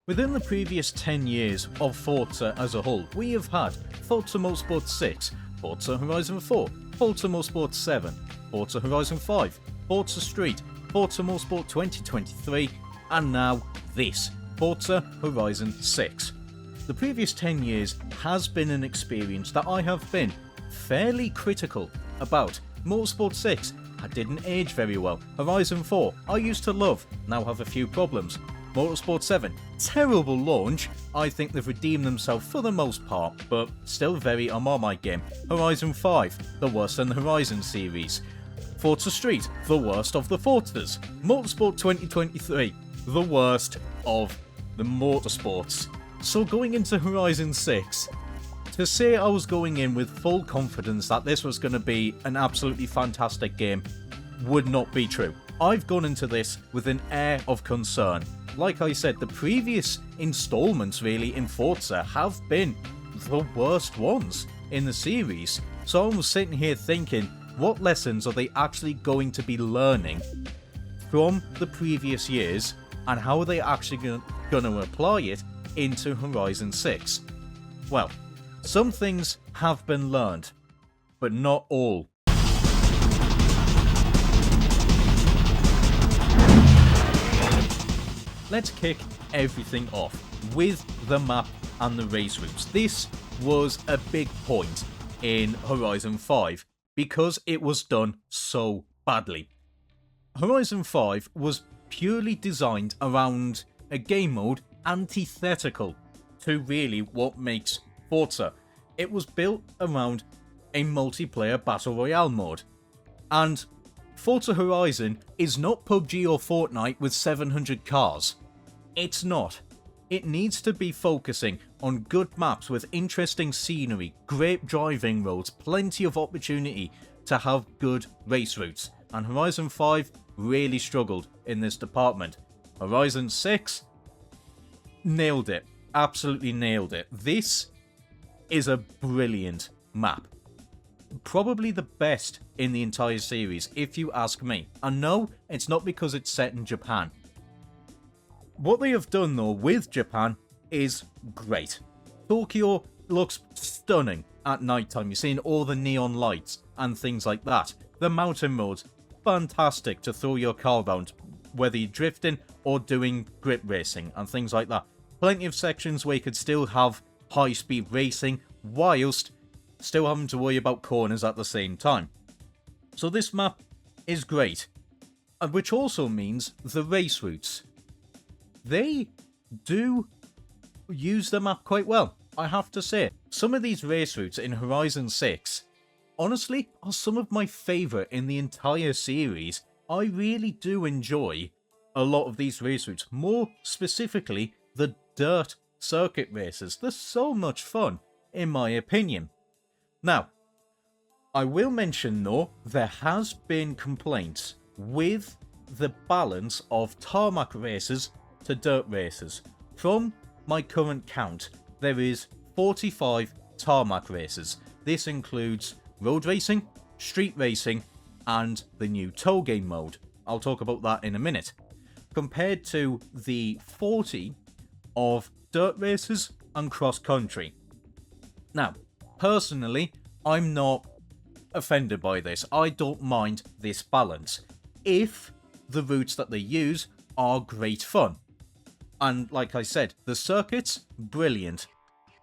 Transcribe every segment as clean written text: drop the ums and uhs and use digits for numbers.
Within the previous 10 years of Forza as a whole, we have had Forza Motorsport 6, Forza Horizon 4, Forza Motorsport 7, Forza Horizon 5, Forza Street, Forza Motorsport 2023, and now this, Forza Horizon 6. The previous 10 years has been an experience that I have been fairly critical about. Motorsport 6 didn't age very well. Horizon 4 I used to love, now have a few problems. Motorsport 7, terrible launch. I think they've redeemed themselves for the most part, but still very a Marmite game. Horizon 5, the worst in the Horizon series. Forza Street, the worst of the Forzas. Motorsport 2023, the worst of the motorsports. So going into Horizon 6, to say I was going in with full confidence that this was going to be an absolutely fantastic game would not be true. I've gone into this with an air of concern. Like I said, the previous installments really in Forza have been the worst ones in the series. So I was sitting here thinking, what lessons are they actually going to be learning from the previous years, and how are they actually going to apply it into Horizon 6? Well, some things have been learned, but not all. Let's kick everything off with the map and the race routes. This was a big point in Horizon 5 because it was done so badly. Horizon 5 was purely designed around a game mode antithetical to really what makes Forza. It was built around a multiplayer battle royale mode, and Forza Horizon is not PUBG or Fortnite with 700 cars. It's not. It needs to be focusing on good maps with interesting scenery, great driving roads, plenty of opportunity to have good race routes, and Horizon 5 really struggled in this department. Horizon 6 nailed it. Absolutely nailed it. This is a brilliant map. Probably the best in the entire series, if you ask me. And no, it's not because it's set in Japan. What they have done though with Japan is great. Tokyo looks stunning at nighttime. You're seeing all the neon lights and things like that. The mountain roads, fantastic to throw your car around, whether you're drifting or doing grip racing and things like that. Plenty of sections where you could still have high-speed racing whilst still having to worry about corners at the same time. So this map is great, which also means the race routes. They do use the map quite well, I have to say. Some of these race routes in Horizon 6, honestly, are some of my favourite in the entire series. I really do enjoy a lot of these race routes, more specifically the dirt circuit races. They're so much fun, in my opinion. Now, I will mention though, there has been complaints with the balance of tarmac races to dirt races. From my current count, there is 45 tarmac races. This includes road racing, street racing, and the new tow game mode. I'll talk about that in a minute. Compared to the 40 of dirt races and cross country. Now, personally, I'm not offended by this. I don't mind this balance if the routes that they use are great fun. And like I said, the circuits, brilliant.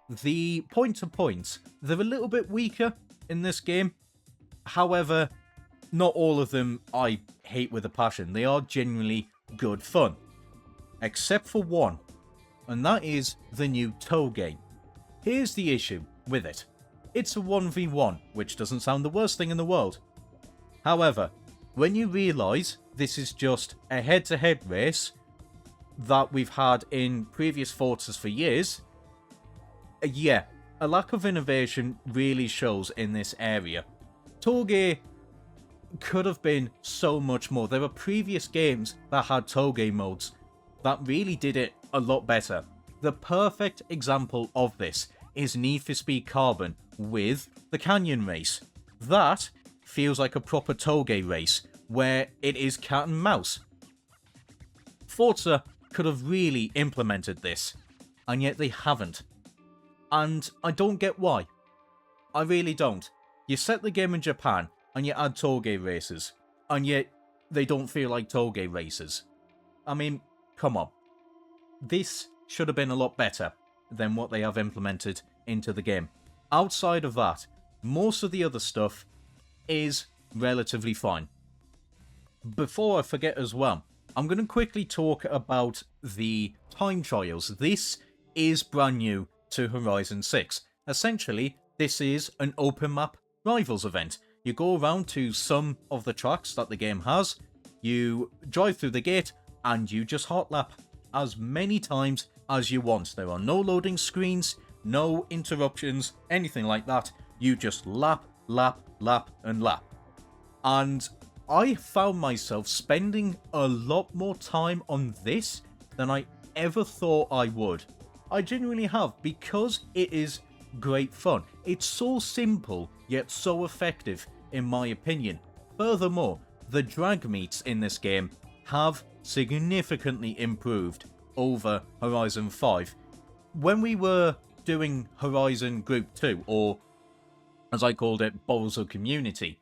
The point-to-points, they're a little bit weaker in this game. However, not all of them I hate with a passion. They are genuinely good fun. Except for one, and that is the new tow game. Here's the issue with it. It's a 1v1, which doesn't sound the worst thing in the world. However, when you realise this is just a head-to-head race that we've had in previous Forzas for years, yeah, a lack of innovation really shows in this area. Toge could have been so much more. There were previous games that had Toge modes that really did it a lot better. The perfect example of this is Need for Speed Carbon with the Canyon Race. That feels like a proper Toge race, where it is cat and mouse. Forza could have really implemented this, and yet they haven't. And I don't get why. I really don't. You set the game in Japan, and you add toge races, and yet they don't feel like toge races. I mean, come on. This should have been a lot better than what they have implemented into the game. Outside of that, most of the other stuff is relatively fine. Before I forget as well, I'm going to quickly talk about the time trials. This is brand new to Horizon 6. Essentially, this is an open map rivals event. You go around to some of the tracks that the game has, you drive through the gate, and you just hot lap as many times as you want. There are no loading screens, no interruptions, anything like that. You just lap, lap, lap, and lap. And I found myself spending a lot more time on this than I ever thought I would. I genuinely have, because it is great fun. It's so simple, yet so effective, in my opinion. Furthermore, the drag meets in this game have significantly improved over Horizon 5. When we were doing Horizon Group 2, or as I called it, Bozo Community,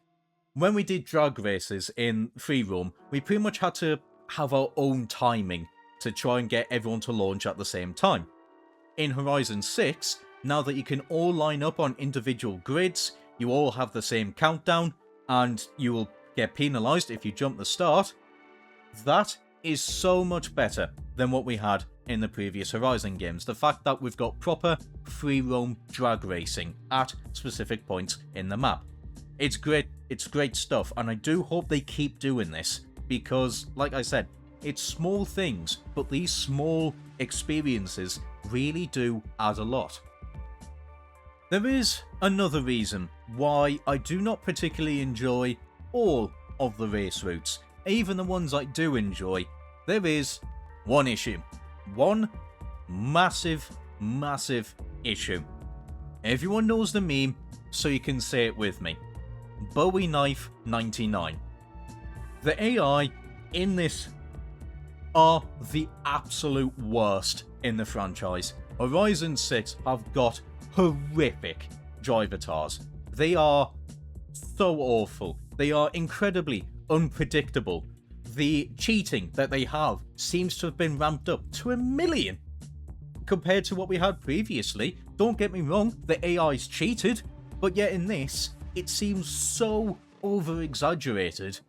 when we did drag races in Free Roam, we pretty much had to have our own timing to try and get everyone to launch at the same time. In Horizon 6, now that you can all line up on individual grids, you all have the same countdown, and you will get penalised if you jump the start. That is so much better than what we had in the previous Horizon games. The fact that we've got proper free roam drag racing at specific points in the map. It's great stuff, and I do hope they keep doing this, because, like I said, it's small things, but these small experiences really do add a lot. There is another reason why I do not particularly enjoy all of the race routes. Even the ones I do enjoy, there is one issue. One massive, massive issue. Everyone knows the meme, so you can say it with me. Bowie Knife 99. The AI in this are the absolute worst in the franchise. Horizon 6 have got horrific drivatars. They are so awful. They are incredibly unpredictable. The cheating that they have seems to have been ramped up to 1 million compared to what we had previously. Don't get me wrong, the AI's cheated, but yet in this, it seems so over-exaggerated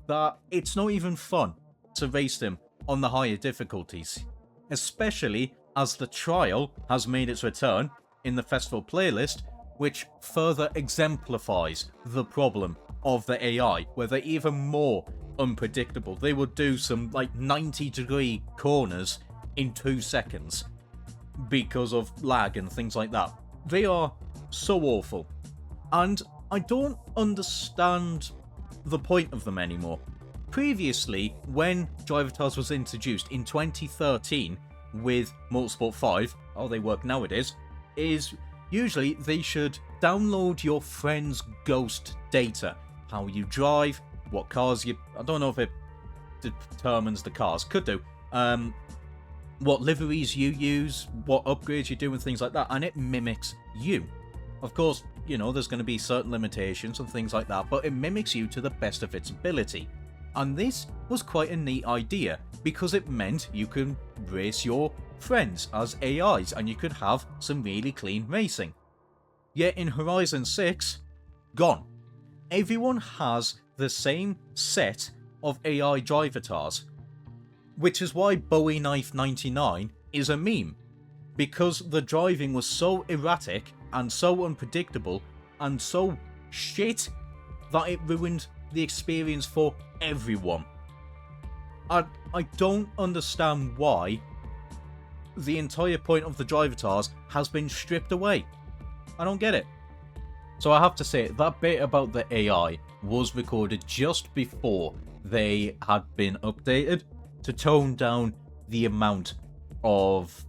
that it's not even fun to race them on the higher difficulties. Especially as the trial has made its return in the festival playlist, which further exemplifies the problem of the AI, where they're even more unpredictable. They will do some like 90-degree corners in 2 seconds because of lag and things like that. They are so awful, and I don't understand the point of them anymore. Previously, when Drivatars was introduced in 2013 with Motorsport 5, how they work nowadays, is usually they should download your friend's ghost data. How you drive, what cars you... I don't know if it determines the cars, could do. What liveries you use, what upgrades you do and things like that, and it mimics you. Of course, you know, there's going to be certain limitations and things like that, but it mimics you to the best of its ability. And this was quite a neat idea, because it meant you can race your friends as AIs, and you could have some really clean racing. Yet in Horizon 6, gone. Everyone has the same set of AI drivatars, which is why Bowie Knife 99 is a meme, because the driving was so erratic and so unpredictable and so shit that it ruined the experience for everyone. I don't understand why the entire point of the drivatars has been stripped away. I don't get it. So I have to say, that bit about the AI was recorded just before they had been updated to tone down the amount of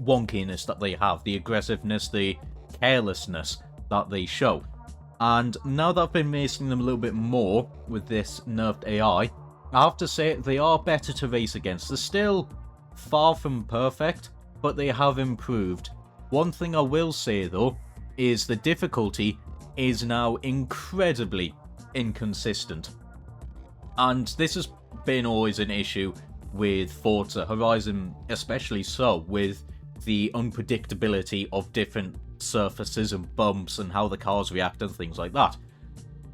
wonkiness that they have, the aggressiveness, the carelessness that they show. And now that I've been racing them a little bit more with this nerfed AI, I have to say, they are better to race against. They're still far from perfect, but they have improved. One thing I will say, though, is the difficulty is now incredibly inconsistent. And this has been always an issue with Forza Horizon, especially so, with the unpredictability of different surfaces and bumps and how the cars react and things like that.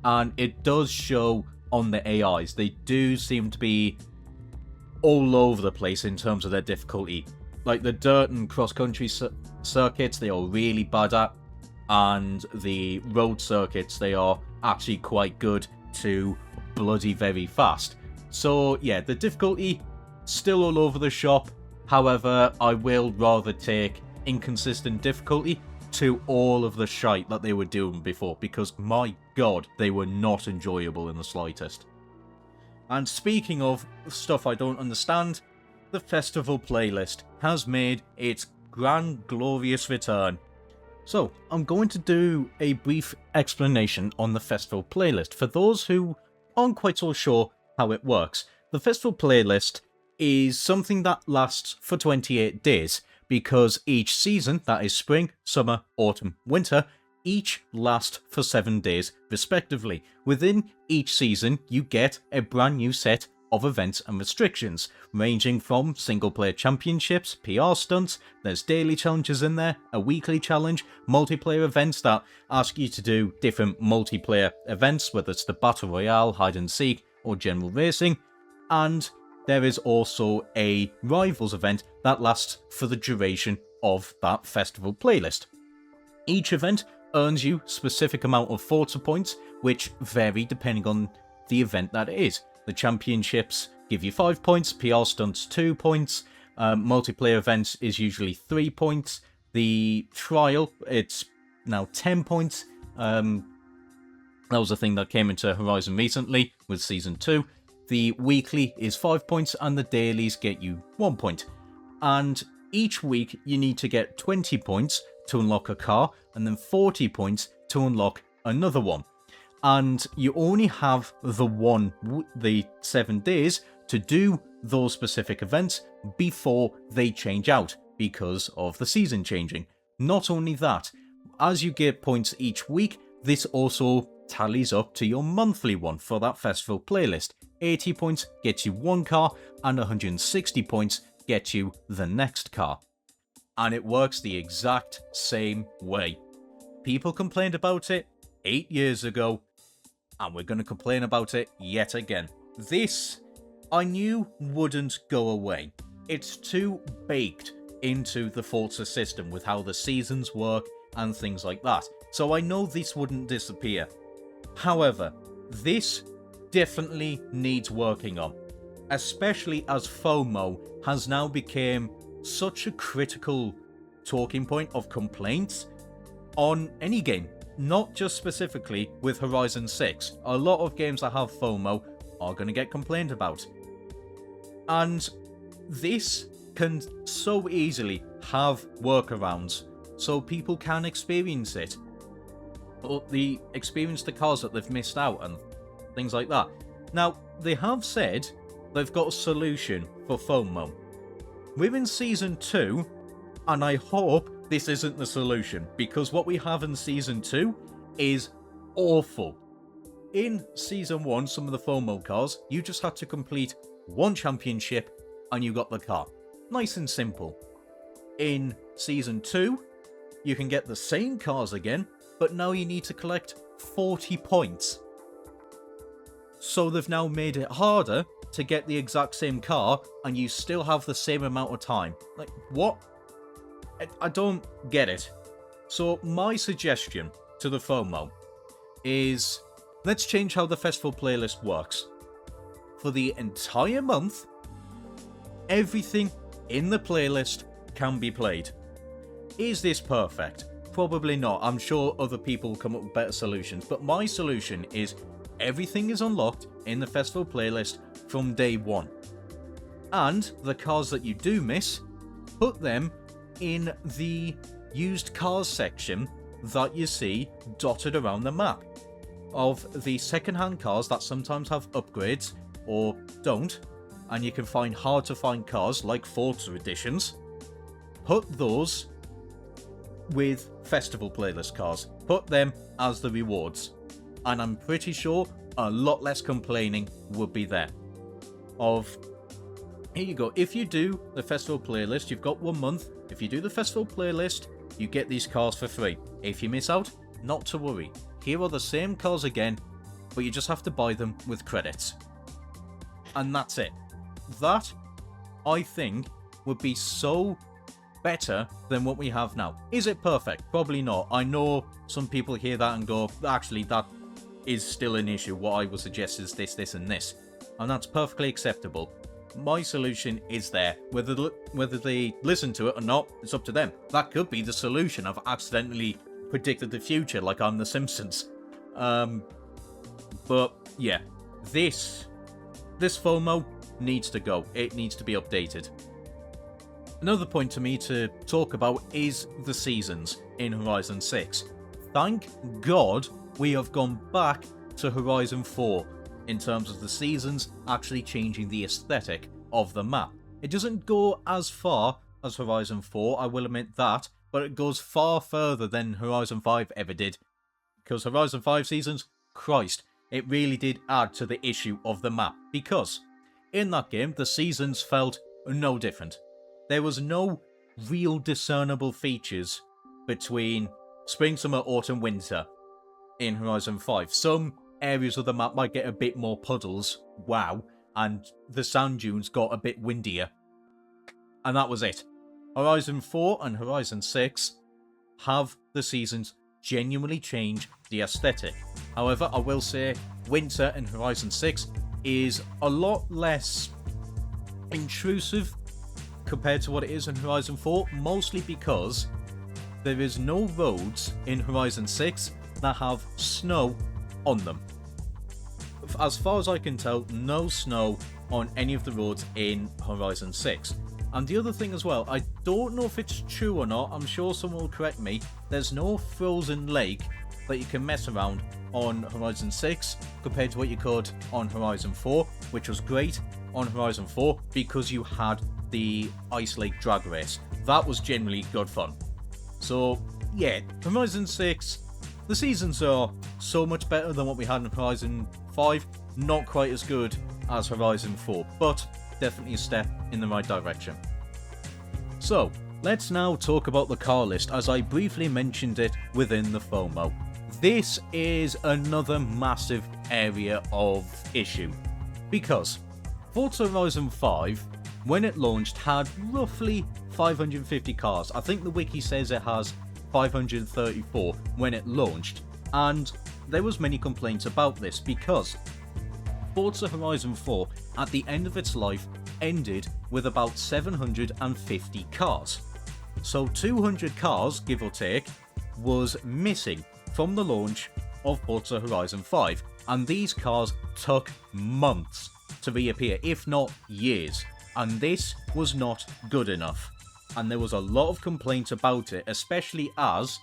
And it does show on the AIs. They do seem to be all over the place in terms of their difficulty. Like the dirt and cross-country circuits, they are really bad at, and the road circuits, they are actually quite good to bloody very fast. So yeah, the difficulty still all over the shop. However, I will rather take inconsistent difficulty to all of the shite that they were doing before, because my god, they were not enjoyable in the slightest. And speaking of stuff I don't understand, the festival playlist has made its grand glorious return. So, I'm going to do a brief explanation on the festival playlist for those who aren't quite so sure how it works. The festival playlist is something that lasts for 28 days, because each season, that is spring, summer, autumn, winter, each last for 7 days respectively. Within each season, you get a brand new set of events and restrictions, ranging from single player championships, PR stunts, there's daily challenges in there, a weekly challenge, multiplayer events that ask you to do different multiplayer events, whether it's the Battle Royale, Hide and Seek, or General Racing, and there is also a Rivals event that lasts for the duration of that festival playlist. Each event earns you specific amount of Forza points, which vary depending on the event that it is. The championships give you 5 points, PR stunts 2 points, multiplayer events is usually 3 points, the trial, it's now 10 points, that was a thing that came into Horizon recently with Season 2, the weekly is 5 points, and the dailies get you 1 point. And each week you need to get 20 points to unlock a car, and then 40 points to unlock another one. And you only have the 7 days to do those specific events before they change out because of the season changing. Not only that, as you get points each week, this also tallies up to your monthly one for that festival playlist. 80 points gets you one car, and 160 points gets you the next car. And it works the exact same way. People complained about it 8 years ago, and we're going to complain about it yet again. This, I knew wouldn't go away. It's too baked into the Forza system with how the seasons work and things like that. So I know this wouldn't disappear. However, this definitely needs working on, especially as FOMO has now become such a critical talking point of complaints on any game, not just specifically with Horizon 6. A lot of games that have FOMO are going to get complained about. And this can so easily have workarounds so people can experience it. Or experience the cars that they've missed out and things like that. Now, they have said they've got a solution for FOMO. We're in Season 2, and I hope this isn't the solution, because what we have in Season 2 is awful. In Season 1, some of the FOMO cars, you just had to complete one championship and you got the car. Nice and simple. In Season 2, you can get the same cars again, but now you need to collect 40 points. So they've now made it harder to get the exact same car, and you still have the same amount of time. Like, what? I don't get it. So my suggestion to the FOMO is, let's change how the festival playlist works. For the entire month, everything in the playlist can be played. Is this perfect? Probably not. I'm sure other people will come up with better solutions, but my solution is everything is unlocked in the festival playlist from day one. And the cars that you do miss, put them in the used cars section that you see dotted around the map. Of the second-hand cars that sometimes have upgrades, or don't, and you can find hard to find cars like Forza editions, put those with festival playlist cars. Put them as the rewards. And I'm pretty sure a lot less complaining would be there. Here you go. If you do the festival playlist, you've got 1 month. If you do the festival playlist, you get these cars for free. If you miss out, not to worry. Here are the same cars again, but you just have to buy them with credits. And that's it. That, I think, would be so better than what we have now. Is it perfect? Probably not. I know some people hear that and go, actually, that is still an issue. What I would suggest is this, this, and this. And that's perfectly acceptable. My solution is there. Whether they listen to it or not, it's up to them. That could be the solution. I've accidentally predicted the future like I'm the Simpsons. But yeah, this FOMO needs to go. It needs to be updated. Another point to me to talk about is the seasons in Horizon 6. Thank God we have gone back to Horizon 4 in terms of the seasons actually changing the aesthetic of the map. It doesn't go as far as Horizon 4, I will admit that, but it goes far further than Horizon 5 ever did. Because Horizon 5 seasons, Christ, it really did add to the issue of the map. Because in that game, the seasons felt no different. There was no real discernible features between spring, summer, autumn, winter in Horizon 5. Some areas of the map might get a bit more puddles, wow, and the sand dunes got a bit windier. And that was it. Horizon 4 and Horizon 6 have the seasons genuinely change the aesthetic. However, I will say winter in Horizon 6 is a lot less intrusive compared to what it is in Horizon 4, mostly because there is no roads in Horizon 6 that have snow on them. As far as I can tell, no snow on any of the roads in Horizon 6. And the other thing as well, I don't know if it's true or not, I'm sure someone will correct me, there's no frozen lake that you can mess around on Horizon 6 compared to what you could on Horizon 4, which was great on Horizon 4 because you had the Ice Lake drag race. That was generally good fun. So yeah, Horizon 6, the seasons are so much better than what we had in Horizon 5, not quite as good as Horizon 4, but definitely a step in the right direction. So let's now talk about the car list as I briefly mentioned it within the FOMO. This is another massive area of issue because Forza Horizon 5, when it launched, had roughly 550 cars. I think the wiki says it has 534 when it launched, and there was many complaints about this because Forza Horizon 4 at the end of its life ended with about 750 cars. So 200 cars, give or take, was missing from the launch of Forza Horizon 5, and these cars took months to reappear, if not years, and this was not good enough. And there was a lot of complaints about it, especially as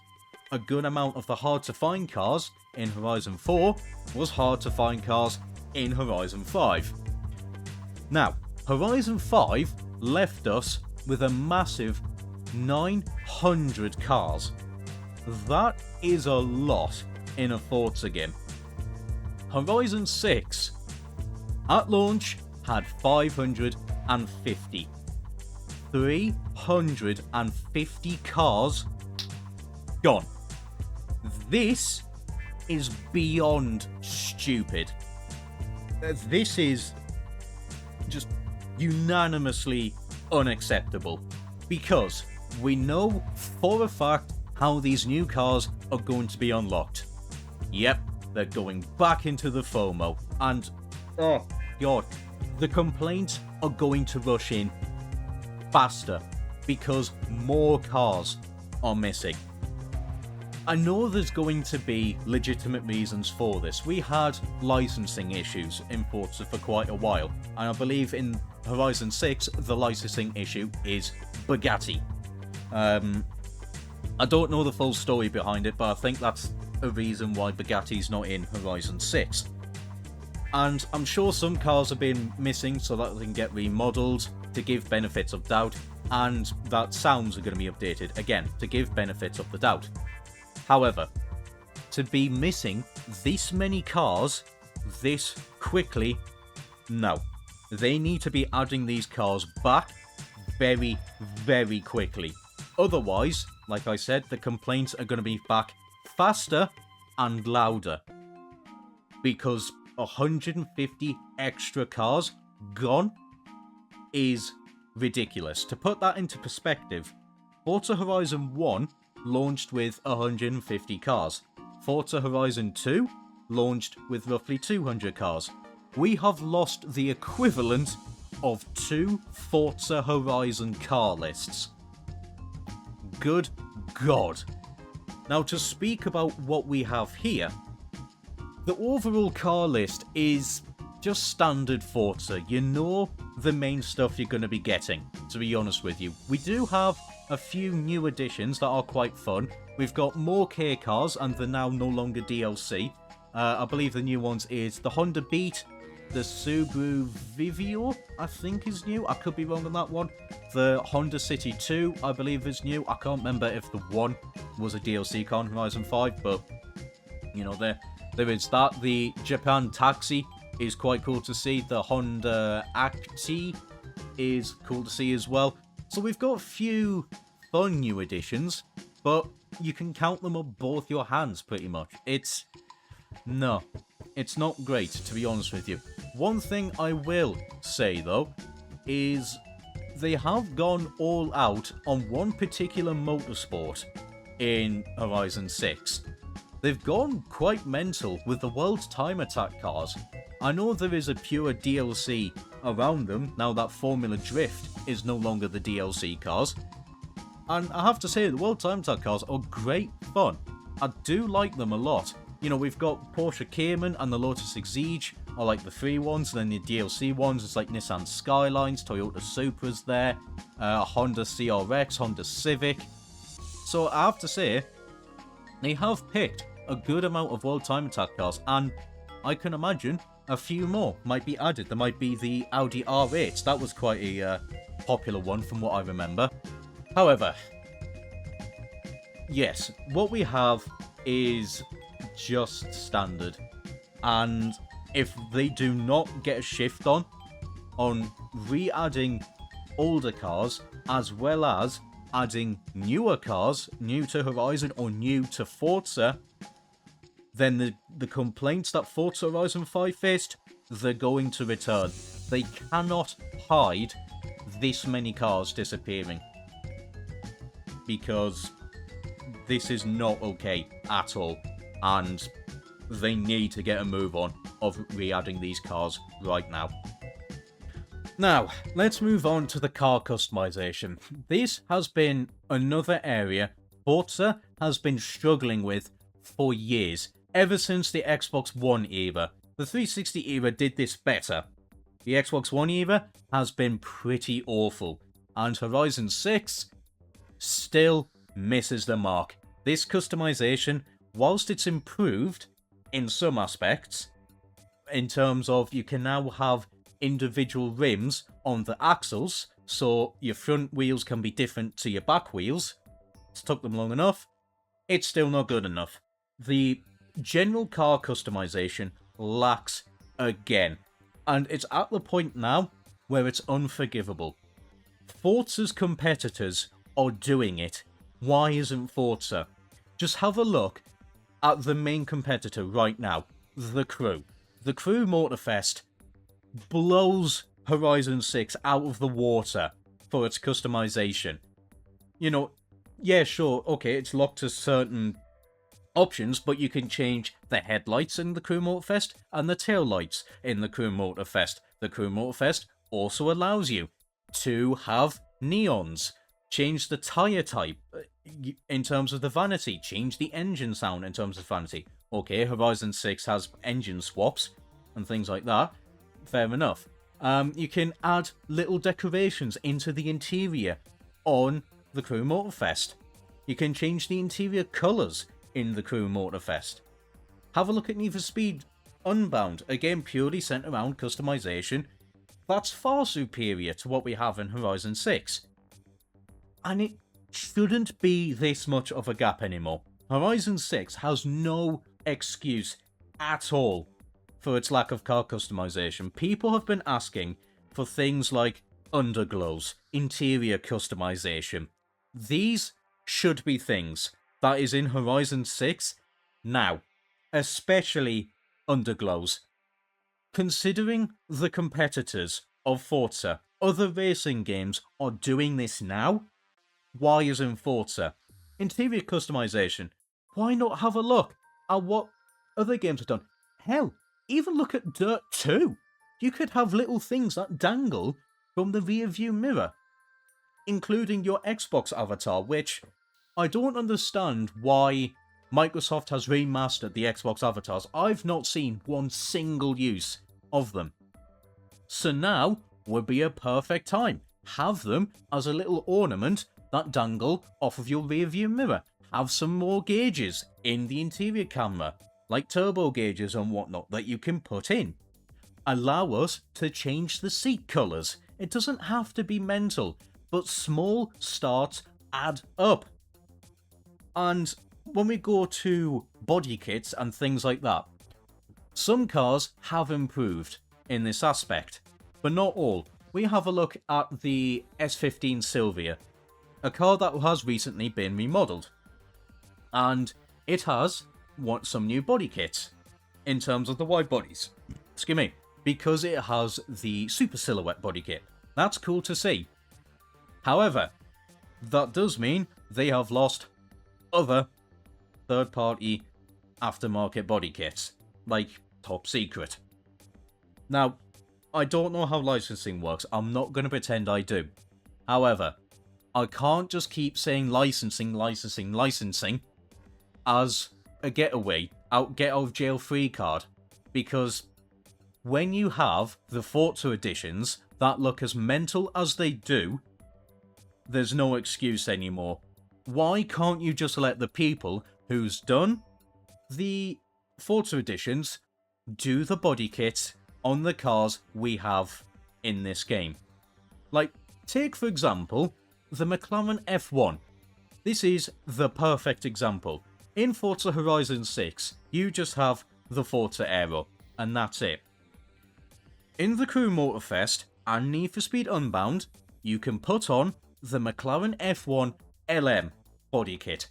a good amount of the hard to find cars in Horizon 4 was hard to find cars in Horizon 5. Now, Horizon 5 left us with a massive 900 cars. That is a lot in a Forza game. Horizon 6 at launch had 550. 350 cars gone. This is beyond stupid. This is just unanimously unacceptable because we know for a fact how these new cars are going to be unlocked. Yep, they're going back into the FOMO, and oh god, the complaints are going to rush in faster because more cars are missing. I know there's going to be legitimate reasons for this. We had licensing issues in Forza for quite a while, and I believe in Horizon 6 the licensing issue is Bugatti. I don't know the full story behind it, but I think that's a reason why Bugatti's not in Horizon 6. And I'm sure some cars have been missing so that they can get remodeled to give benefits of doubt, and that sounds are going to be updated again to give benefits of the doubt. However, to be missing this many cars this quickly, no. They need to be adding these cars back very, very quickly. Otherwise, like I said, the complaints are going to be back faster and louder. Because 150 extra cars gone is ridiculous. To put that into perspective, Forza Horizon 1 launched with 150 cars. Forza Horizon 2 launched with roughly 200 cars. We have lost the equivalent of 2 Forza Horizon car lists. Good God. Now, to speak about what we have here, the overall car list is just standard Forza. You know the main stuff you're going to be getting, to be honest with you. We do have a few new additions that are quite fun. We've got more K cars, and they're now no longer DLC. I believe the new ones is the Honda Beat, the Subaru Vivio, I think is new. I could be wrong on that one. The Honda City 2, I believe is new. I can't remember if the 1 was a DLC car on Horizon 5, but, you know, there is that. The Japan Taxi is quite cool to see. The Honda Acti is cool to see as well. So we've got a few fun new additions, but you can count them on both your hands pretty much. It's not great, to be honest with you. One thing I will say though is they have gone all out on one particular motorsport in Horizon 6. They've gone quite mental with the World Time Attack cars. I know there is a pure DLC around them now that Formula Drift is no longer the DLC cars. And I have to say, the World Time Attack cars are great fun. I do like them a lot. You know, we've got Porsche Cayman and the Lotus Exige are like the free ones, and then the DLC ones, it's like Nissan Skylines, Toyota Supras there, Honda CRX, Honda Civic. So I have to say, they have picked a good amount of World Time Attack cars, and I can imagine a few more might be added. There might be the Audi R8, that was quite a popular one from what I remember. However, yes, what we have is just standard, and if they do not get a shift on re-adding older cars as well as adding newer cars, new to Horizon or new to Forza, then the complaints that Forza Horizon 5 faced, they're going to return. They cannot hide this many cars disappearing, because this is not okay at all, and they need to get a move on of re-adding these cars right now. Now, let's move on to the car customization. This has been another area Forza has been struggling with for years, ever since the Xbox One era. The 360 era did this better. The Xbox One era has been pretty awful, and Horizon 6 still misses the mark. This customization, whilst it's improved in some aspects, in terms of you can now have individual rims on the axles, so your front wheels can be different to your back wheels. It's took them long enough. It's still not good enough. The general car customization lacks again, and it's at the point now where it's unforgivable. Forza's competitors are doing it. Why isn't Forza? Just have a look at the main competitor right now, The Crew. The Crew Motorfest blows Horizon 6 out of the water for its customization. You know, yeah, sure, okay, it's locked to certain options, but you can change the headlights in the Crew Motorfest and the taillights in the Crew Motorfest. The Crew Motorfest also allows you to have neons, change the tyre type in terms of the vanity, change the engine sound in terms of vanity. Okay, Horizon 6 has engine swaps and things like that. Fair enough. You can add little decorations into the interior on the Crew Motorfest. You can change the interior colours in the Crew Motorfest. Have a look at Need for Speed Unbound, again purely centered around customization, that's far superior to what we have in Horizon 6. And it shouldn't be this much of a gap anymore. Horizon 6 has no excuse at all for its lack of car customization. People have been asking for things like underglows, interior customization. These should be things that is in Horizon 6 now, especially underglows. Considering the competitors of Forza, other racing games are doing this now, why isn't Forza? Interior customization, why not have a look at what other games have done? Hell, even look at Dirt 2. You could have little things that dangle from the rear view mirror, including your Xbox avatar, which I don't understand why Microsoft has remastered the Xbox avatars. I've not seen one single use of them. So now would be a perfect time. Have them as a little ornament that dangle off of your rear view mirror. Have some more gauges in the interior camera, like turbo gauges and whatnot that you can put in. Allow us to change the seat colours. It doesn't have to be mental, but small starts add up. And when we go to body kits and things like that, some cars have improved in this aspect, but not all. We have a look at the S15 Silvia, a car that has recently been remodeled, and it has some new body kits in terms of the wide bodies. Excuse me, because it has the Super Silhouette body kit. That's cool to see. However, that does mean they have lost other third-party aftermarket body kits, like Top Secret. Now, I don't know how licensing works. I'm not going to pretend I do. However, I can't just keep saying licensing as a getaway, get out of jail free card, because when you have the Forza editions that look as mental as they do, there's no excuse anymore. Why can't you just let the people who's done the Forza editions do the body kits on the cars we have in this game? Like, take for example the McLaren F1. This is the perfect example. In Forza Horizon 6, you just have the Forza Aero, and that's it. In the Crew Motorfest and Need for Speed Unbound, you can put on the McLaren F1 LM body kit.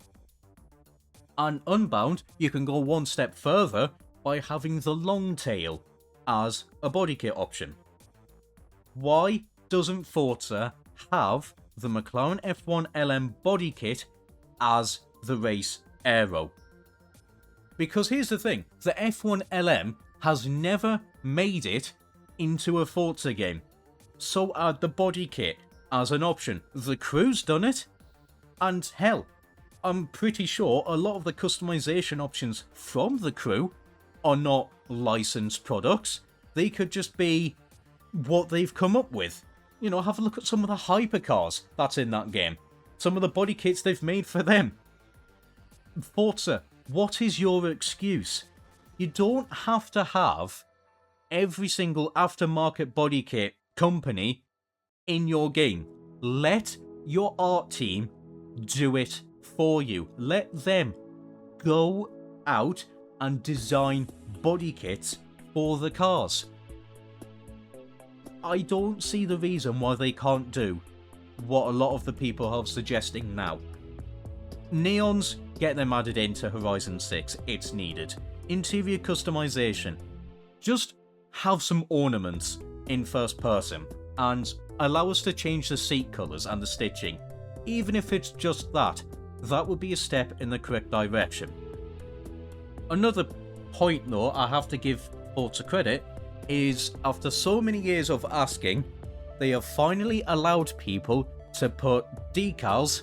And Unbound, you can go one step further by having the long tail as a body kit option. Why doesn't Forza have the McLaren F1 LM body kit as the race aero? Because here's the thing, the F1 LM has never made it into a Forza game. So add the body kit as an option. The Crew's done it, and hell, I'm pretty sure a lot of the customization options from the Crew are not licensed products. They could just be what they've come up with. You know, have a look at some of the hypercars that's in that game. Some of the body kits they've made for them. Forza, what is your excuse? You don't have to have every single aftermarket body kit company in your game. Let your art team do it for you. Let them go out and design body kits for the cars. I don't see the reason why they can't do what a lot of the people are suggesting now. Neons, get them added into Horizon 6, it's needed. Interior customization, just have some ornaments in first person and allow us to change the seat colours and the stitching. Even if it's just that, that would be a step in the correct direction. Another point though I have to give Forza credit is, after so many years of asking, they have finally allowed people to put decals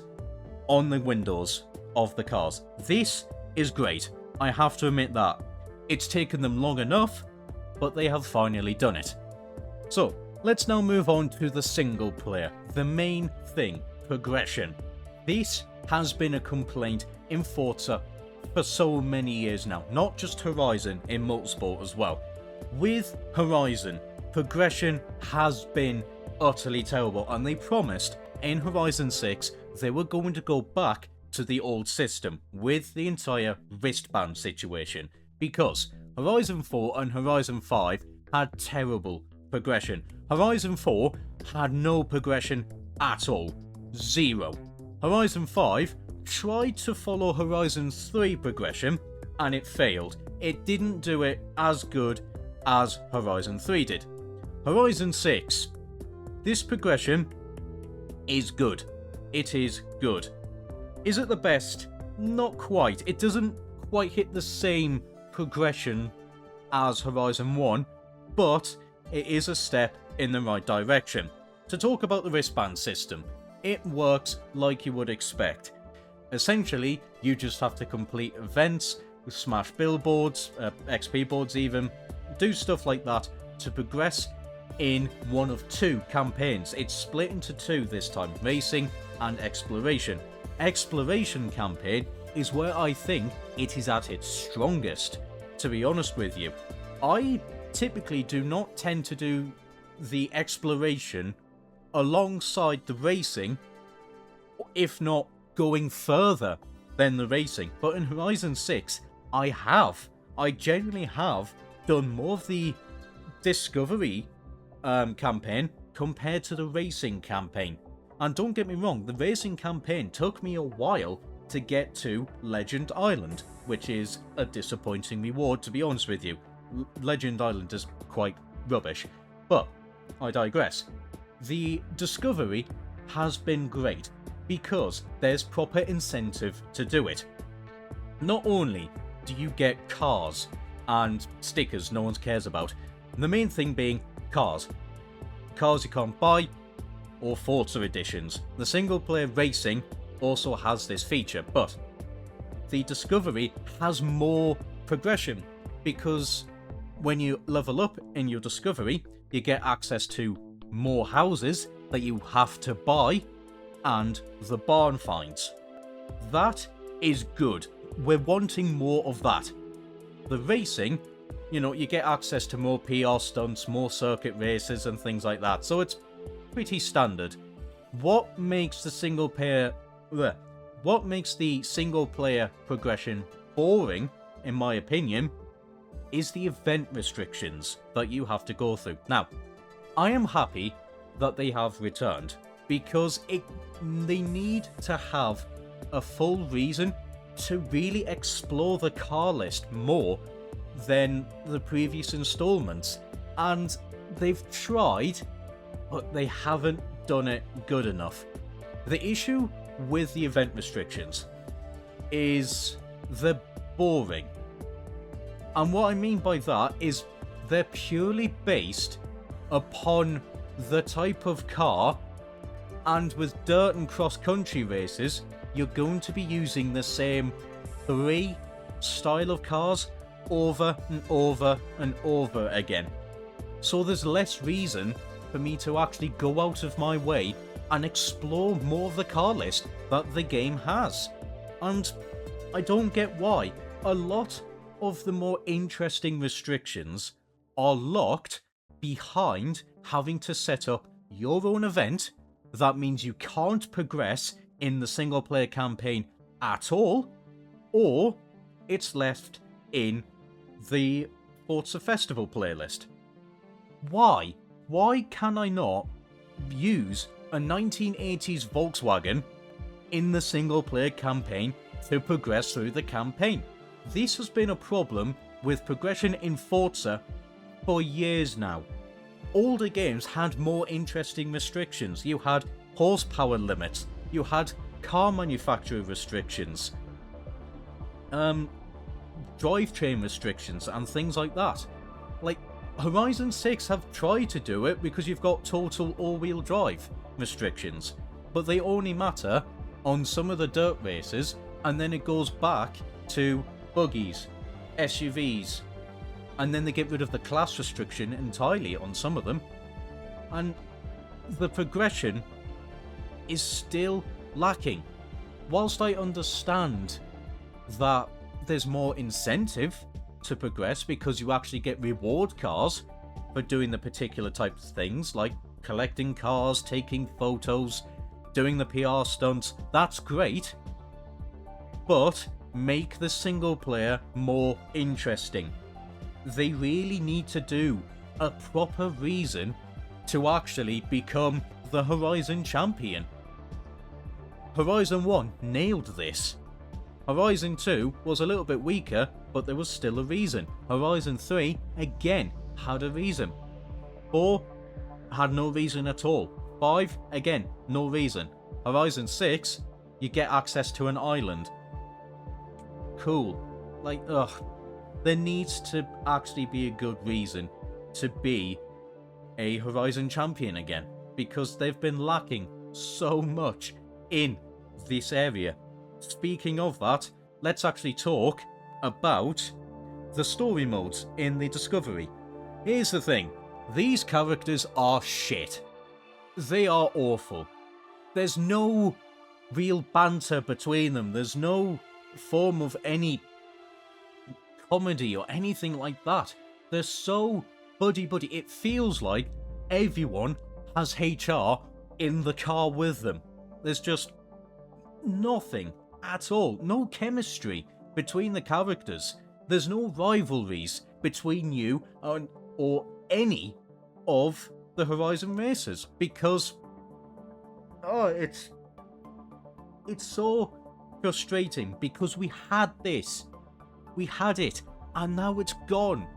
on the windows of the cars. This is great, I have to admit that. It's taken them long enough, but they have finally done it. So, let's now move on to the single player, the main thing, progression. This has been a complaint in Forza for so many years now, not just Horizon, in Motorsport as well. With Horizon, progression has been utterly terrible, and they promised in Horizon 6 they were going to go back to the old system with the entire wristband situation, because Horizon 4 and Horizon 5 had terrible progression. Horizon 4 had no progression at all. Zero. Horizon 5 tried to follow Horizon 3 progression, and it failed. It didn't do it as good as Horizon 3 did. Horizon 6, this progression is good. It is good. Is it the best? Not quite. It doesn't quite hit the same progression as Horizon 1, but it is a step in the right direction. To talk about the wristband system, it works like you would expect. Essentially, you just have to complete events, smash billboards, XP boards even, do stuff like that to progress in one of two campaigns. It's split into two this time, racing and exploration. Exploration campaign is where I think it is at its strongest, to be honest with you. I typically do not tend to do the exploration alongside the racing, if not going further than the racing. But in Horizon 6, I genuinely have done more of the discovery campaign compared to the racing campaign. And don't get me wrong, the racing campaign took me a while to get to Legend Island, which is a disappointing reward, to be honest with you. Legend Island is quite rubbish, but I digress. The discovery has been great because there's proper incentive to do it. Not only do you get cars and stickers no one cares about, the main thing being cars. Cars you can't buy, or Forza editions. The single player racing also has this feature, but the discovery has more progression because when you level up in your discovery, you get access to more houses that you have to buy and the barn finds. That is good. We're wanting more of that. The racing, you get access to more PR stunts, more circuit races and things like that, so it's pretty standard. What makes the single player progression boring, in my opinion, is the event restrictions that you have to go through. Now, I am happy that they have returned because they need to have a full reason to really explore the car list more than the previous installments. And they've tried, but they haven't done it good enough. The issue with the event restrictions is they're boring. And what I mean by that is they're purely based upon the type of car, and with dirt and cross-country races, you're going to be using the same 3 style of cars over and over and over again. So there's less reason for me to actually go out of my way and explore more of the car list that the game has. And I don't get why. A lot of the more interesting restrictions are locked behind having to set up your own event. That means you can't progress in the single player campaign at all, or it's left in the Forza Festival playlist. Why? Why can I not use a 1980s Volkswagen in the single player campaign to progress through the campaign? This has been a problem with progression in Forza for years now. Older games had more interesting restrictions. You had horsepower limits, you had car manufacturer restrictions, drivetrain restrictions and things like that. Like, Horizon 6 have tried to do it because you've got total all-wheel drive restrictions, but they only matter on some of the dirt races, and then it goes back to buggies, SUVs, and then they get rid of the class restriction entirely on some of them, and the progression is still lacking. Whilst I understand that there's more incentive to progress because you actually get reward cars for doing the particular types of things, like collecting cars, taking photos, doing the PR stunts. That's great, but make the single player more interesting. They really need to do a proper reason to actually become the Horizon champion. Horizon 1 nailed this. Horizon 2 was a little bit weaker, but there was still a reason. Horizon 3, again, had a reason. 4 had no reason at all. 5, again, no reason. Horizon 6, you get access to an island. Cool. Like, ugh. There needs to actually be a good reason to be a Horizon champion again, because they've been lacking so much in this area. Speaking of that, let's actually talk about the story modes in the Discovery. Here's the thing, these characters are shit. They are awful. There's no real banter between them. There's no form of any comedy or anything like that. They're so buddy-buddy. It feels like everyone has HR in the car with them. There's just nothing at all. No chemistry between the characters. There's no rivalries between you or any of the Horizon racers, because it's so frustrating, because we had it, and now it's gone,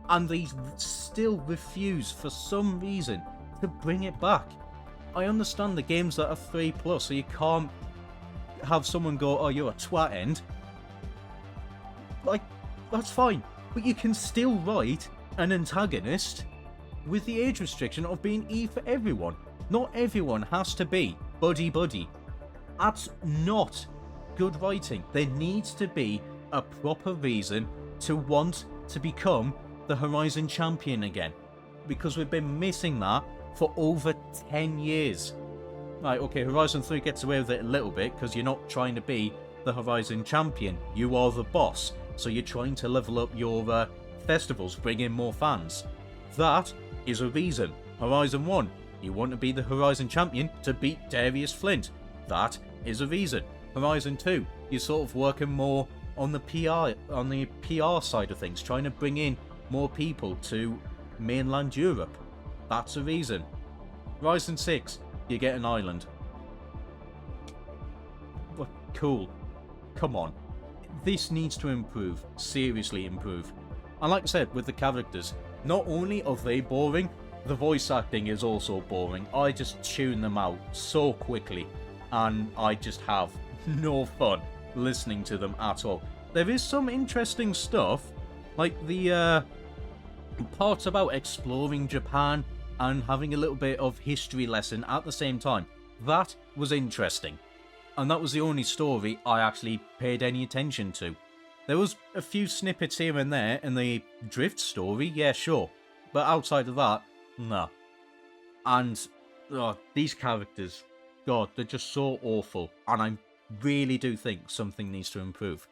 and they still refuse for some reason to bring it back. I understand the games that are 3+, so you can't have someone go, oh, you're a twat end. Like, that's fine, but you can still write an antagonist with the age restriction of being E for everyone. Not everyone has to be buddy-buddy. That's not good writing. There needs to be a proper reason to want to become the Horizon champion again, because we've been missing that for over 10 years. Right, okay, Horizon 3 gets away with it a little bit because you're not trying to be the Horizon champion. You are the boss, so you're trying to level up your festivals, bring in more fans. That is a reason. Horizon 1, you want to be the Horizon champion to beat Darius Flint. That is a reason. Horizon 2, you're sort of working more on the PR side of things, trying to bring in more people to mainland Europe. That's a reason. Horizon 6, you get an island. What? Cool. Come on. This needs to improve. Seriously improve. And like I said, with the characters, not only are they boring, the voice acting is also boring. I just tune them out so quickly, and I just have no fun listening to them at all. There is some interesting stuff, like the parts about exploring Japan and having a little bit of history lesson at the same time. That was interesting, and that was the only story I actually paid any attention to. There was a few snippets here and there in the Drift story, yeah, sure, but outside of that, no. And these characters, God, they're just so awful, and I really do think something needs to improve.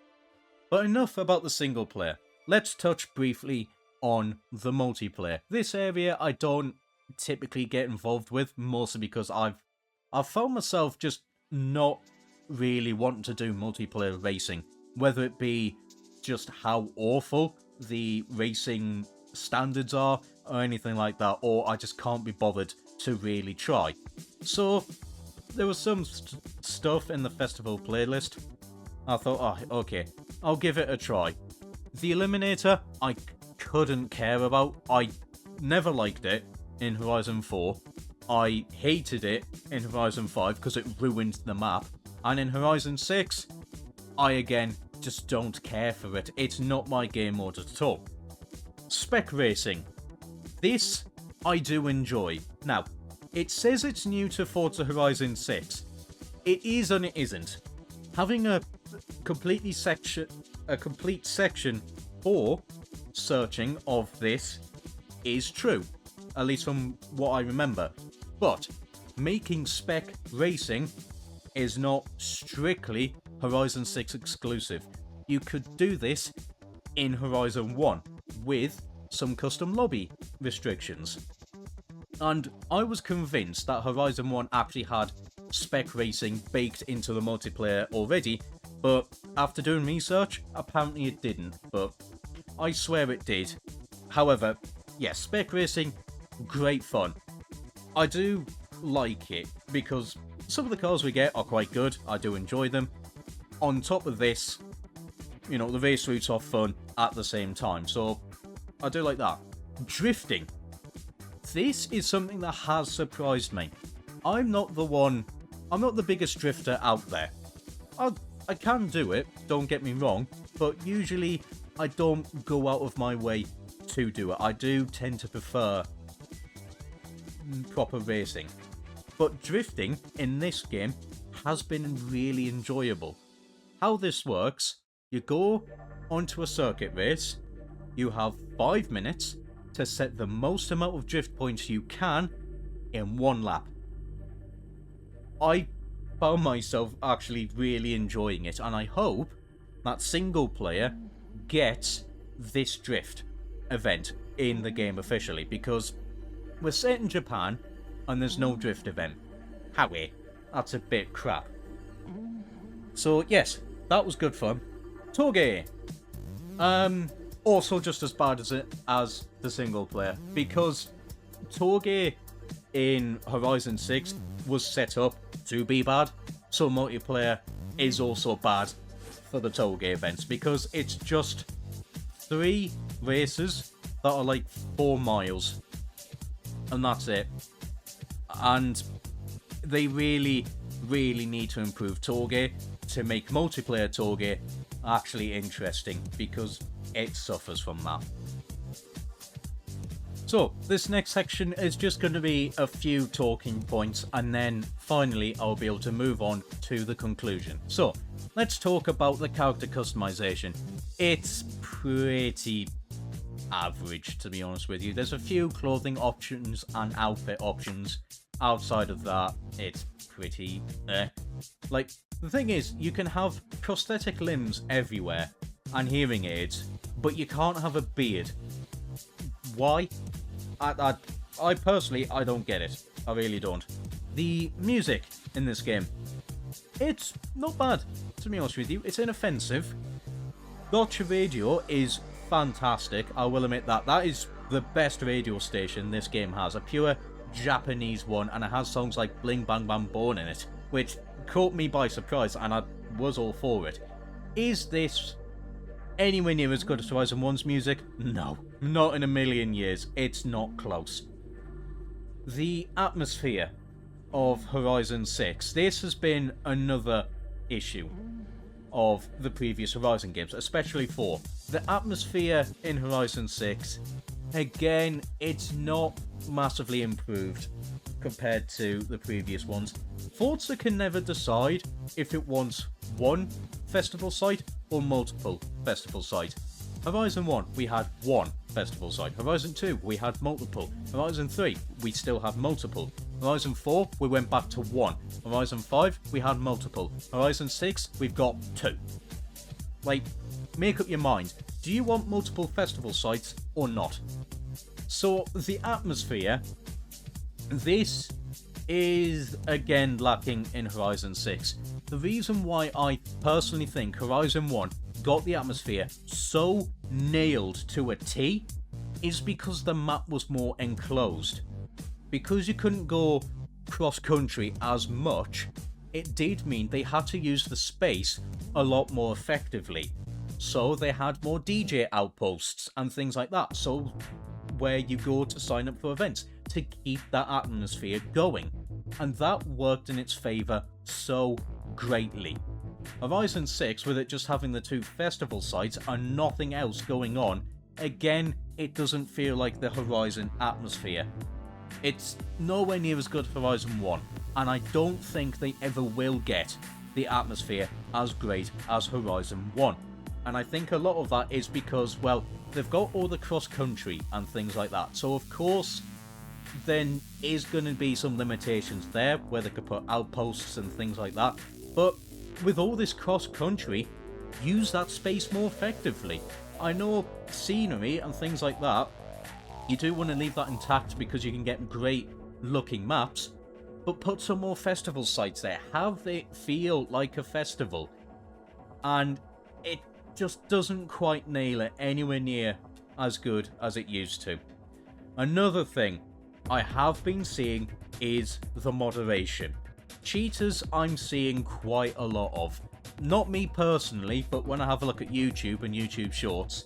But enough about the single player. Let's touch briefly on the multiplayer. This area I don't typically get involved with, mostly because I've found myself just not really wanting to do multiplayer racing, whether it be just how awful the racing standards are or anything like that, or I just can't be bothered to really try. So there was some stuff in the festival playlist. I thought, oh, okay, I'll give it a try. The Eliminator, I couldn't care about. I never liked it in Horizon 4. I hated it in Horizon 5 because it ruined the map. And in Horizon 6, I again just don't care for it. It's not my game mode at all. Spec racing. This I do enjoy. Now, it says it's new to Forza Horizon 6. It is and it isn't. Having a complete section for searching of this is true, at least from what I remember. But making spec racing is not strictly Horizon 6 exclusive. you could do this in Horizon 1 with some custom lobby restrictions. And I was convinced that Horizon 1 actually had spec racing baked into the multiplayer already, but after doing research, apparently it didn't, but I swear it did. However, yes, spec racing, great fun. I do like it because some of the cars we get are quite good, I do enjoy them. On top of this, you know, the race routes are fun at the same time, so I do like that. Drifting. This is something that has surprised me. I'm not the biggest drifter out there. I can do it, don't get me wrong, but usually I don't go out of my way to do it. I do tend to prefer proper racing. But drifting in this game has been really enjoyable. How this works, you go onto a circuit race, you have 5 minutes to set the most amount of drift points you can in 1 lap. I found myself actually really enjoying it, and I hope that single player gets this drift event in the game officially, because we're set in Japan and there's no drift event. Howie, that's a bit crap. So yes, that was good fun. Toge. Also just as bad as the single player, because Toge in Horizon 6 was set up to be bad, so multiplayer is also bad for the Toge events, because it's just 3 races that are like 4 miles, and that's it. And they really need to improve Toge to make multiplayer Toge actually interesting, because it suffers from that. So, this next section is just going to be a few talking points, and then finally I'll be able to move on to the conclusion. So, let's talk about the character customization. It's pretty average, to be honest with you. There's a few clothing options and outfit options. Outside of that, it's pretty Like, the thing is, you can have prosthetic limbs everywhere and hearing aids, but you can't have a beard. Why? I personally, I don't get it. I really don't. The music in this game, it's not bad, to be honest with you. It's inoffensive. Gotcha Radio is fantastic, I will admit that. That is the best radio station this game has. A pure Japanese one, and it has songs like Bling Bang Bang Born in it, which caught me by surprise, and I was all for it. Is this anywhere near as good as Horizon 1's music? No, not in a million years. It's not close. The atmosphere of Horizon 6. This has been another issue of the previous Horizon games, especially 4. The atmosphere in Horizon 6, again, it's not massively improved compared to the previous ones. Forza can never decide if it wants one festival site or multiple festival sites. Horizon 1, we had one festival site. Horizon 2, we had multiple. Horizon 3, we still have multiple. Horizon 4, we went back to 1. Horizon 5, we had multiple. Horizon 6, we've got 2. Like, make up your mind. Do you want multiple festival sites or not? So, the atmosphere, this is again lacking in Horizon 6. The reason why I personally think Horizon 1 got the atmosphere so nailed to a T is because the map was more enclosed. Because you couldn't go cross-country as much, it did mean they had to use the space a lot more effectively. So they had more DJ outposts and things like that, so where you go to sign up for events to keep that atmosphere going. And that worked in its favour so greatly. Horizon 6, with it just having the 2 festival sites and nothing else going on, again, it doesn't feel like the Horizon atmosphere. It's nowhere near as good as Horizon 1, and I don't think they ever will get the atmosphere as great as Horizon 1. And I think a lot of that is because, well, they've got all the cross-country and things like that, so of course there is going to be some limitations there, where they could put outposts and things like that, but with all this cross-country, use that space more effectively. I know scenery and things like that, you do want to leave that intact because you can get great looking maps, but put some more festival sites there. Have it feel like a festival. And it just doesn't quite nail it anywhere near as good as it used to. Another thing I have been seeing is the moderation. Cheaters I'm seeing quite a lot of. Not me personally, but when I have a look at YouTube and YouTube Shorts,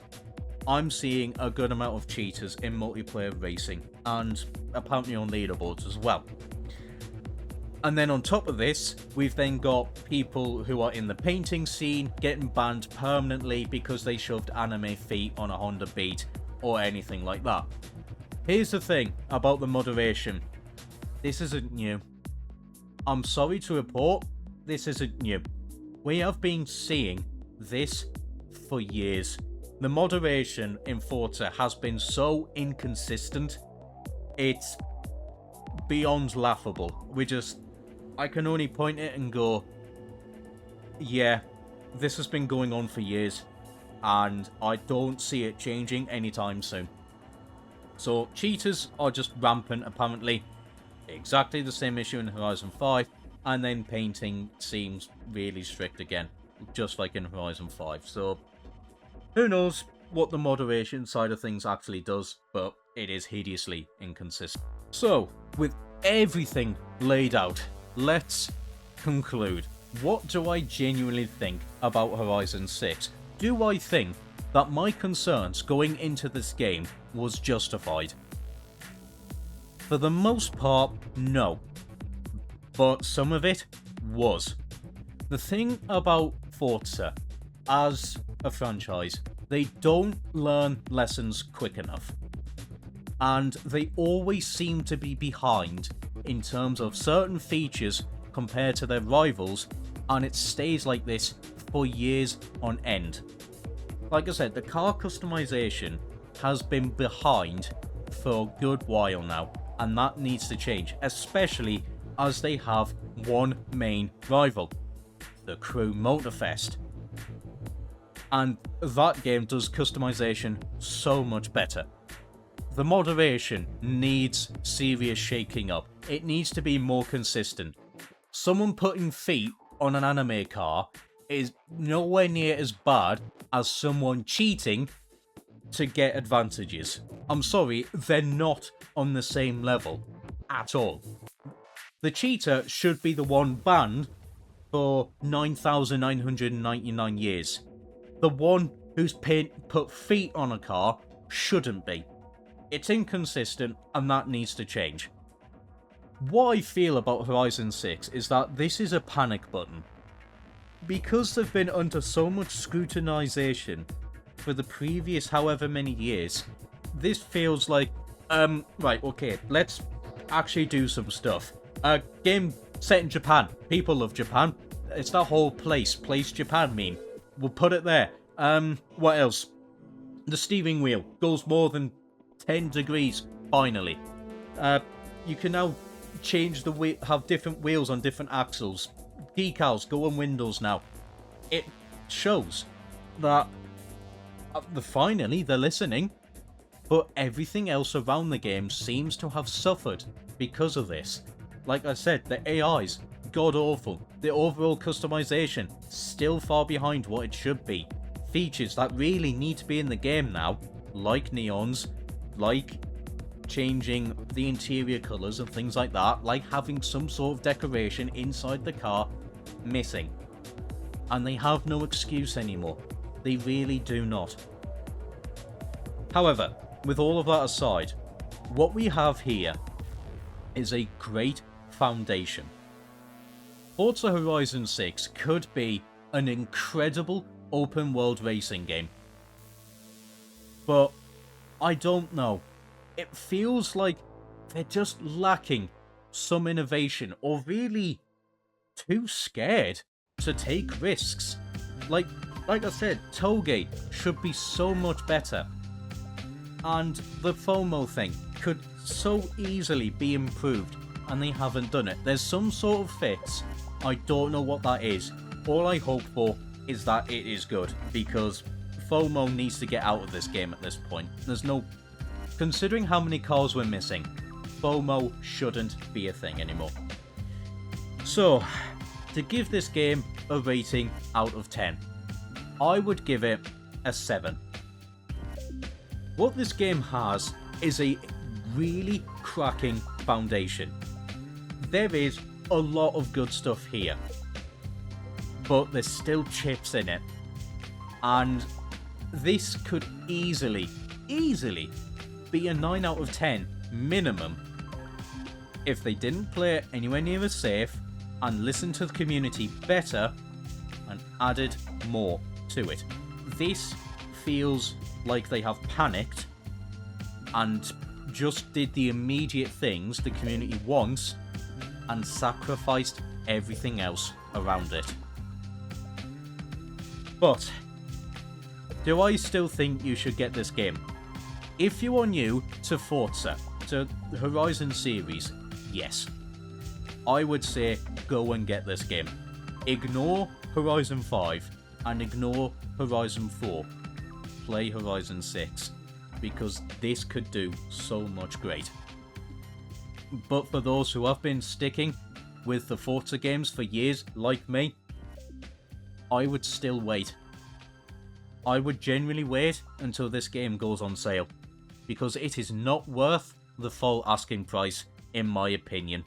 I'm seeing a good amount of cheaters in multiplayer racing, and apparently on leaderboards as well. And then on top of this, we've then got people who are in the painting scene getting banned permanently because they shoved anime feet on a Honda Beat or anything like that. Here's the thing about the moderation. This isn't new. I'm sorry to report, this isn't new. We have been seeing this for years. The moderation in Forza has been so inconsistent, it's beyond laughable. I can only point it and go, yeah, this has been going on for years, and I don't see it changing anytime soon. So cheaters are just rampant apparently. Exactly the same issue in Horizon 5, and then painting seems really strict again, just like in Horizon 5. So who knows what the moderation side of things actually does, but it is hideously inconsistent. So, with everything laid out, let's conclude. What do I genuinely think about Horizon 6? Do I think that my concerns going into this game was justified? For the most part, no. But some of it was. The thing about Forza as a franchise, they don't learn lessons quick enough. And they always seem to be behind in terms of certain features compared to their rivals, and it stays like this for years on end. Like I said, the car customization has been behind for a good while now, and that needs to change, especially as they have one main rival, the Crew Motorfest. And that game does customization so much better. The moderation needs serious shaking up. It needs to be more consistent. Someone putting feet on an anime car is nowhere near as bad as someone cheating to get advantages. I'm sorry, they're not on the same level at all. The cheater should be the one banned for 9,999 years. The one who's put feet on a car shouldn't be. It's inconsistent, and that needs to change. What I feel about Horizon 6 is that this is a panic button. Because they've been under so much scrutinization for the previous however many years, this feels like, right, okay, let's actually do some stuff. Game set in Japan. People love Japan. It's that whole place Japan meme. We'll put it there. What else? The steering wheel goes more than 10 degrees, finally. You can now change the wheel, have different wheels on different axles. Decals go on windows now. It shows that finally they're listening, but everything else around the game seems to have suffered because of this. Like I said, the AI's god awful. The overall customization still far behind what it should be. Features that really need to be in the game now, like neons, like changing the interior colours and things like that, like having some sort of decoration inside the car, missing. And they have no excuse anymore. They really do not. However, with all of that aside, what we have here is a great foundation. Forza Horizon 6 could be an incredible open world racing game. But I don't know. It feels like they're just lacking some innovation, or really too scared to take risks. Like I said, Tollgate should be so much better. And the FOMO thing could so easily be improved, and they haven't done it. There's some sort of fix. I don't know what that is. All I hope for is that it is good, because FOMO needs to get out of this game at this point. Considering how many cars we're missing, FOMO shouldn't be a thing anymore. So, to give this game a rating out of 10, I would give it a 7. What this game has is a really cracking foundation. There is a lot of good stuff here, but there's still chips in it, and this could easily be a 9 out of 10 minimum if they didn't play it anywhere near as safe and listened to the community better and added more to it. This feels like they have panicked and just did the immediate things the community wants and sacrificed everything else around it. But do I still think you should get this game? If you are new to Forza, to the Horizon series, yes. I would say go and get this game. Ignore Horizon 5 and ignore Horizon 4. Play Horizon 6, because this could do so much great. But for those who have been sticking with the Forza games for years, like me, I would still wait. I would genuinely wait until this game goes on sale, because it is not worth the full asking price, in my opinion.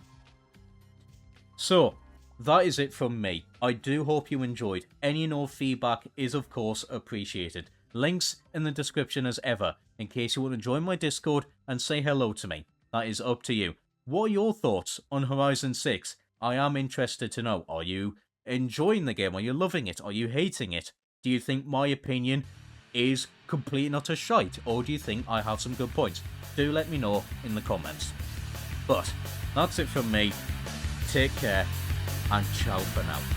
So, that is it from me. I do hope you enjoyed. Any and all feedback is of course appreciated. Links in the description as ever, in case you want to join my Discord and say hello to me. That is up to you. What are your thoughts on Horizon 6? I am interested to know. Are you enjoying the game? Are you loving it? Are you hating it? Do you think my opinion is complete and utter shite? Or do you think I have some good points? Do let me know in the comments. But that's it from me. Take care, and ciao for now.